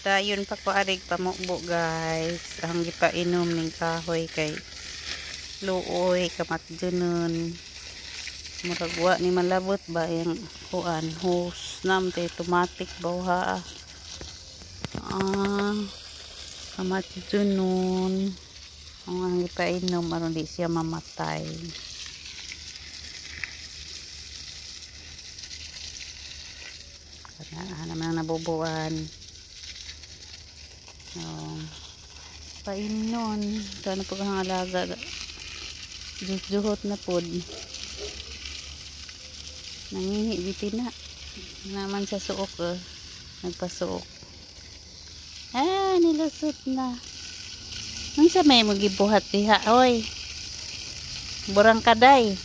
Dayon pa ko arig pamukbo guys. Ang gipainom ning kahoy kay luoy kamatjunon. Muragwa ni malabot ba yung kuan hose nam tay automatic bawha. Kamatjunon. Ang gipainom aron di siya mamatay. Naman nabubuan. Painon. Ito na po kang alaga. Juhot na po. Nangihi bitin na. Naman sa suok. Nagpasuok. Nilusot na. Ang sa may magibuhat diha. Oy. Burang kaday.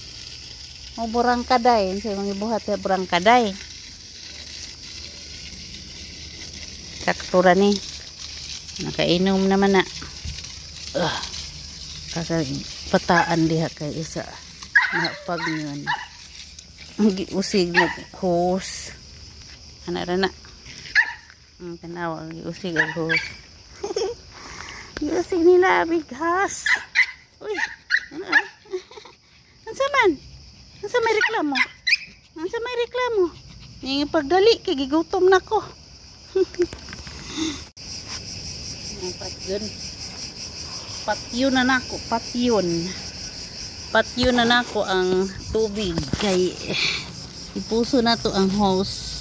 Burang kaday. Ang sa magibuhat diha burang kaday. Kaktura ni nakainom naman na kasi pataan diha kay isa na pag yun usig na hose ana na tanawa usig ang hose usig nila bighas uy ansa man ansa may reklamo yung pagdali kay gigutom na ko patyon na nako ang tubig kay ipuso na to ang hose.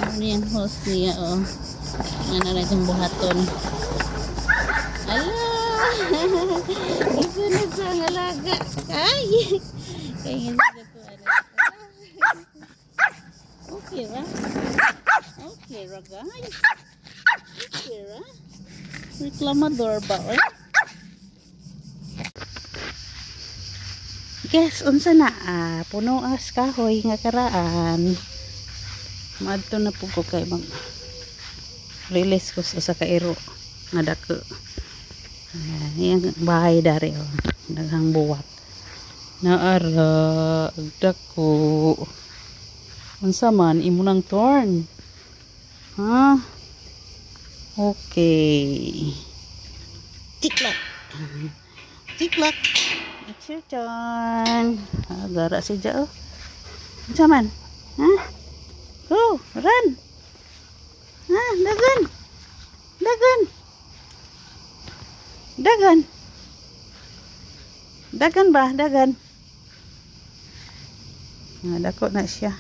Ano yung hose niya ano na itong buhaton gisunod sa ang alaga kaya nga ko okay ra guys. Okay ra. Reklamador ba Guys, unsa na puno as kahoy nga karaan. Madto na po ko kay mag release ko sa kairo nga dako. Yang bahay dari daghang buwat. Naara dako. Unsa man imo nang torn? Okay. Tiklak. It's your turn. Gara si Jao. Unsa man? Go, run. Dagan ba? Dako na siya.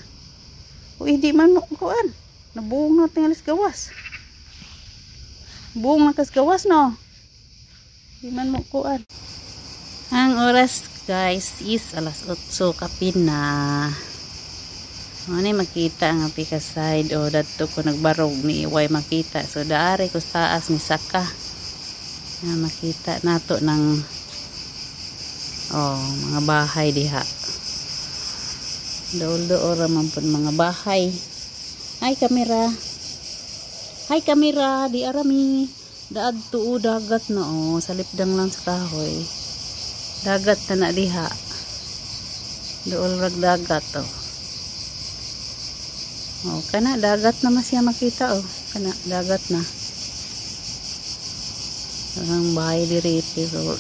Hindi man mo kuan. Nabuong na tingalis gawas. Buong na kas gawas no. Hindi man mo kuan. Ang oras guys is alas 8 kapin na. Ano makita ang pika side o dadto ko nagbarog ni iway makita. So daari ko taas ni saka. Na makita nato ng mga bahay diha. Dool man po mga bahay. Hi kamera di arami daad tuo dagat na sa lipdang lang sa kahoy dagat na diha dool rag dagat kana dagat na masya makita kana dagat na ang bahay diri pero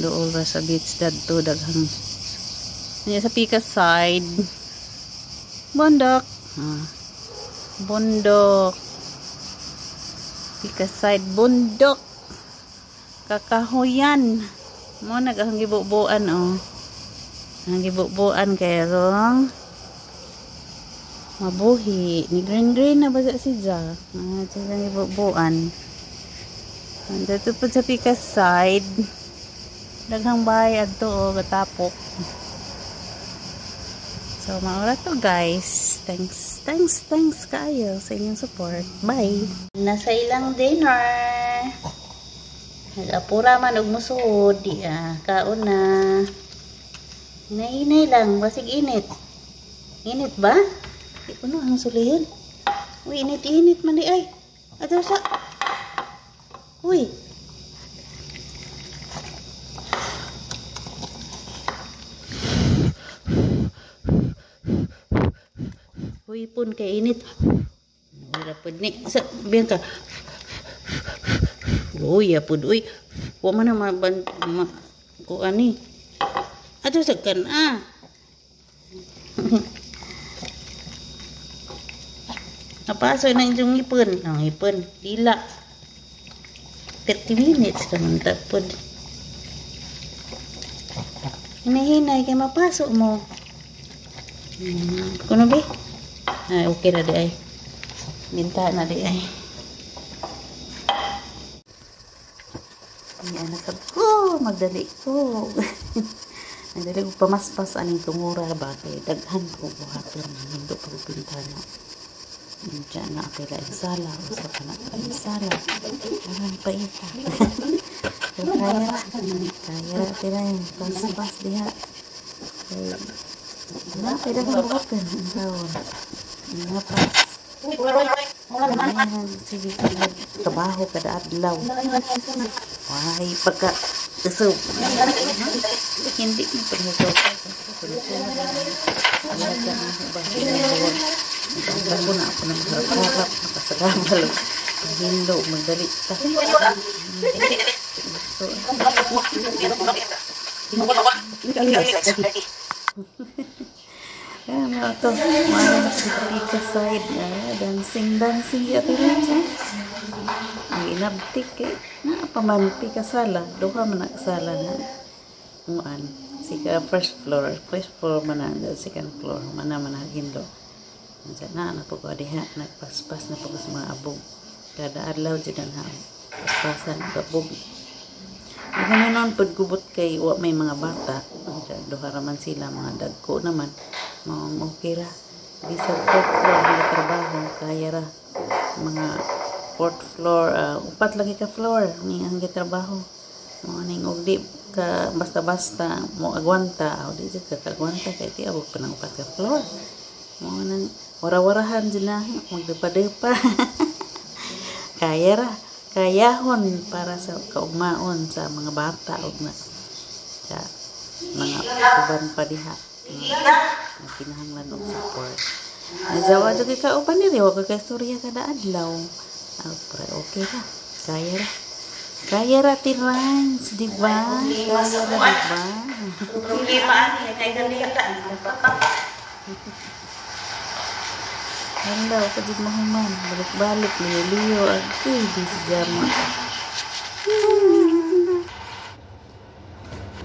dool ra sa beach dadto daghang niya sa pika side bundok pika side bundok kakahuyan mo naghang gibubuan ang gibubuan kay rong mabuhi ni green na ba si Ja siya gibubuan dito po sa pika side daghang bahay adto gatapok. So, maura to guys. Thanks kayo sa inyong support. Bye! Nasa ilang dinner. Nag-apura man og musud. Kaon na. Inay lang. Basig init. Init ba? Di ko no, ang sulihin. Uy, init man di ay. Ato sa. Uy. Uy, ipon kay init. Wala pud ni. Sa biyan ka. Uy, apod uy. Wa man na ko ani. Ato sagkan Napaso na yung ipon. Ang ipon, dila. 30 minutes naman tapod. Hinahinay kay mapasok mo. Kuno ba? Okay na di ay. Minta na di ay. Ay, anak ko, magdali ko. Magdali ko pamaspas aning tungura ba kay daghan ko buhaton hindi pa pintana. Diyan na pila insala, usa pa na insala. Aran pa ita. Kaya pila yung pas diha. Na pila ko buhaton ang taon. Napas. Sige, trabaho kada adlaw. Why pagka usog. Hindi mo pagkakaw. Ako na ako nang harap-harap makasagamal hindo magdali ta ano to mga sa side dancing ati rin ang inabtik pamanti kasala duha man kasala na muan sika first floor man ang second floor man hindo na po ko diha nagpaspas na po sa mga abog kada adlaw jud na paspasan kabog gani non pud gubot kay wa may mga bata duha ra man sila mga dagko naman mo kira bisag fourth floor ang trabaho kaya ra mga fourth floor upat lagi ka floor ni ang trabaho mo ning og di ka basta-basta mo agwanta o di jud ka agwanta kay ti abog pa nang upat ka floor mo nang wara-warahan dyan na magdepa-depa kayahon para sa kaugmaon sa mga bata o na sa mga uban pa diha na kinahanglan og support nazawa dyan kay kauban nila wag kay storya kada adlaw okay ra kaya ra tirans diba problema ani kay ganita Handa ako din mahuman. Balik-balik. Liyo-liyo. Agay, di si Jama.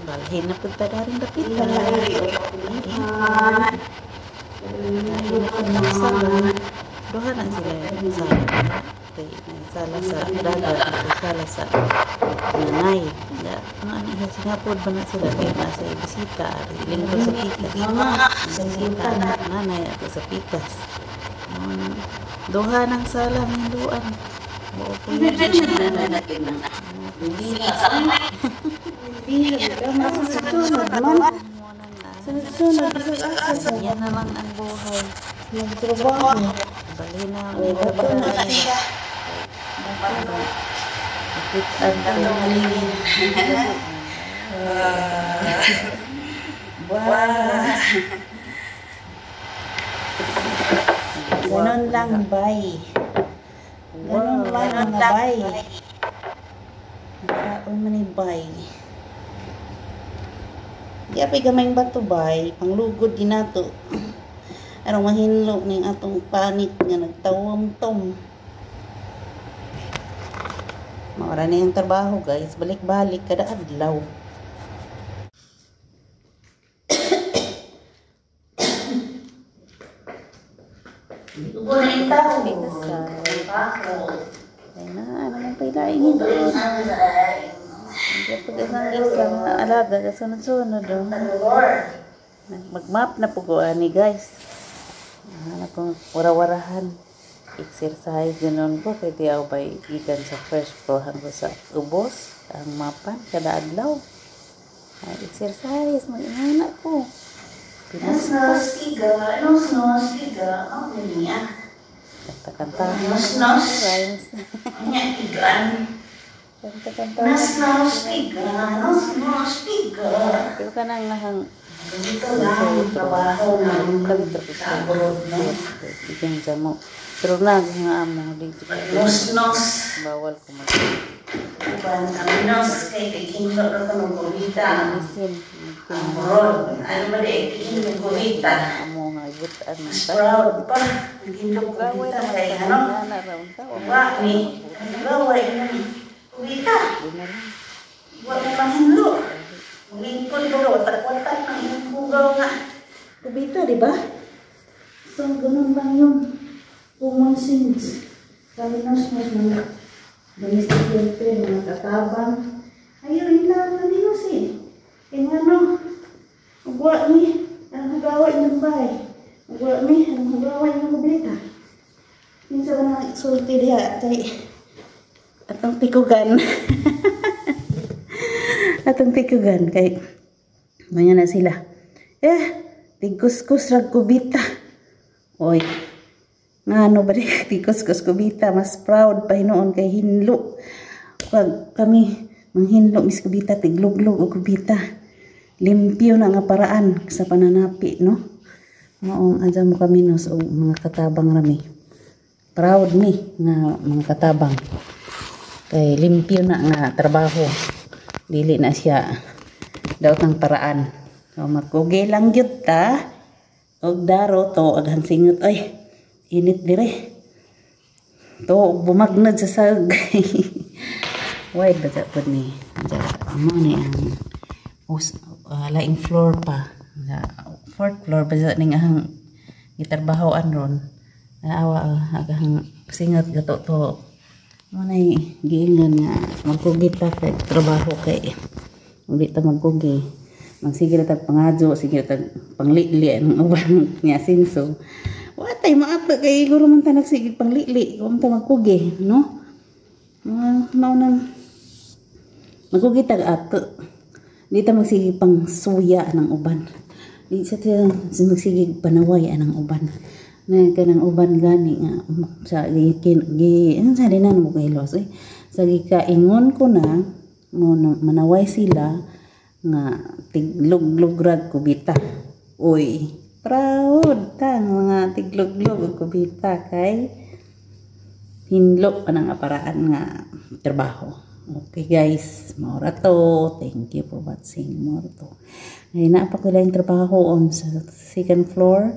Balhin na punta na rin dapit. Duha na sila. Sala sa dagat. Sala sa nanay. Ang ano Singapore ba na sila? Kaya nasa bisita. Lingkod sa pikas. Bisita. Nanay at sa pikas. Duha ng sala hinduan. Sunod yan na lang ang buhay. Nagtrabaho. Bali na ang buhay. Nakitaan ko. Ganon lang, bay. Ganon lang, mga bay. Nakaon man yung bay. Di apay gamay bato, bay. Panglugod ginato. Arong mahinlo ng atong panit nga nagtawam-tom. Maura na yung trabaho, guys. Balik-balik kada adlaw. Ay na, ano mong pailaingin doon? Hindi pag-asang isang alaga, kasunod-sunod doon. Mag-map na po ko, ani guys. Ano kong wara-warahan. Exercise din ko, kaya di ako ba ikan sa first floor hanggang sa ubos, ang mapan, kada adlaw. Exercise, mag-ingana ko. Nos-nos-iga, ang niya. Kanta-kanta. Nos-nos. Nya igan. Kanta-kanta. Nos-nos-iga. Pero ka nang nahang Ganito lang, trabaho ng abroad, no? Bigyan siya mo. Pero na, nga amo. Nos-nos. Bawal ko mag Iban, ang nos, kay tikinto na ito ng gulita. Abroad, ano ba di, tikinto ng gulita. Amo nga, ibutaan ng Proud pa. Tikinto ng gulita, kay ano? Wala ni, ang gaway ng gulita. Wala na mahinlo. Lingkod ko, watak-watak ng inyong bugaw nga. Gulita, di ba? So, ganun lang yun. Common sense. Kami nos-nos mga domestic helper, mga katabang. Ayaw, hinlaan na din kasi. Kaya nga no, magwa ni, ang hagaway ng bahay. Magwa ni, ang hagaway ng kublita. Minsan na nagsulti diya, kay atong tikugan. Atong tikugan, kay manya na sila. Tigus-kus rag kubita. Oy, nga ano ba rin, tigus-kus kubita, mas proud pa hinoon kay hinlo. Kami, manghinlo mis kubita, tigluglog o kubita. Limpyo na nga paraan sa pananapi, no? Noong adya mo kami no, so, mga katabang rami. Proud mi nga mga katabang. Kay limpyo na nga trabaho. Dili na siya daw tang paraan. So, magkugi lang yun ta. Og daro to, aghang singot. Ay, init dire. To, bumagnad sa sag. Wide ba po ni? Ano ni ang laing floor pa. Fourth floor ba sa ning ahang gitarbahoan ron. Naawa aghang singot gato to. Manay giingan nga magkugi ta kay trabaho kay uli ta magkugi. Magsige ta pangadyo, sige ta panglili ang uban niya sinso. Watay maato kay guro man ta nagsige panglili, kung ta magkugi, no? Mao nang magkugi ta ato. Di ta magsige pang suya ng uban. Di sa ta magsige panaway anang uban. Na kanang uban gani nga sa ano sa dinan mo kay los sa gikaingon ko na mo manaway sila nga tigluglograg kubita. Uy, proud ta mga tigluglog kubita kay hinlo anang aparaan nga trabaho. Okay guys, maura to. Thank you for watching more to. Ay naapa ko lang trabaho on sa second floor.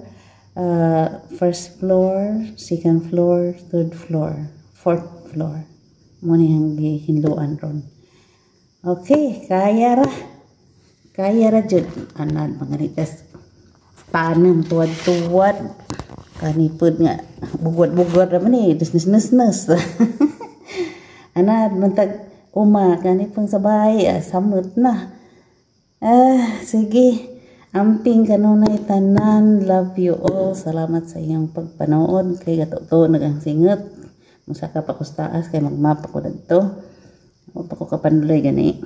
First floor, second floor, third floor, fourth floor. Muna yung hinluan ron. Okay, kaya ra jud anad mga nitas tanam tuwad-tuwad kanipod nga bugod-bugod naman eh nes-nes anad mantag uma kanipong sabay samot na sige. Amping kanunay tanan, love you all. Salamat sa iyong pagpanood. Kay gato nagang singot. Musaka pa kustaas kay magmapa ko dito. O pa ko kapanulay gani.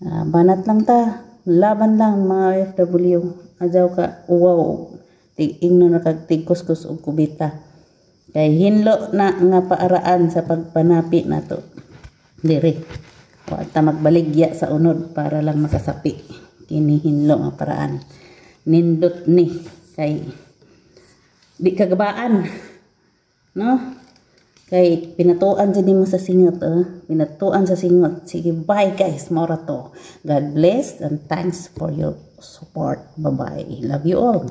Banat lang ta. Laban lang mga OFW. Adyaw ka uwaw. Tig-ingno na kag tig-kuskus og kubita. Kay hinlo na nga paaraan sa pagpanapi nato. Diri. Wa ta magbaligya sa unod para lang makasapi. Kinihinlo ang paraan. Nindot ni kay di kagabaan, no? Kay pinatuan sa mo sa singot, pinatuan sa singot. Sige, bye guys, mora to. God bless and thanks for your support. Bye bye. Love you all.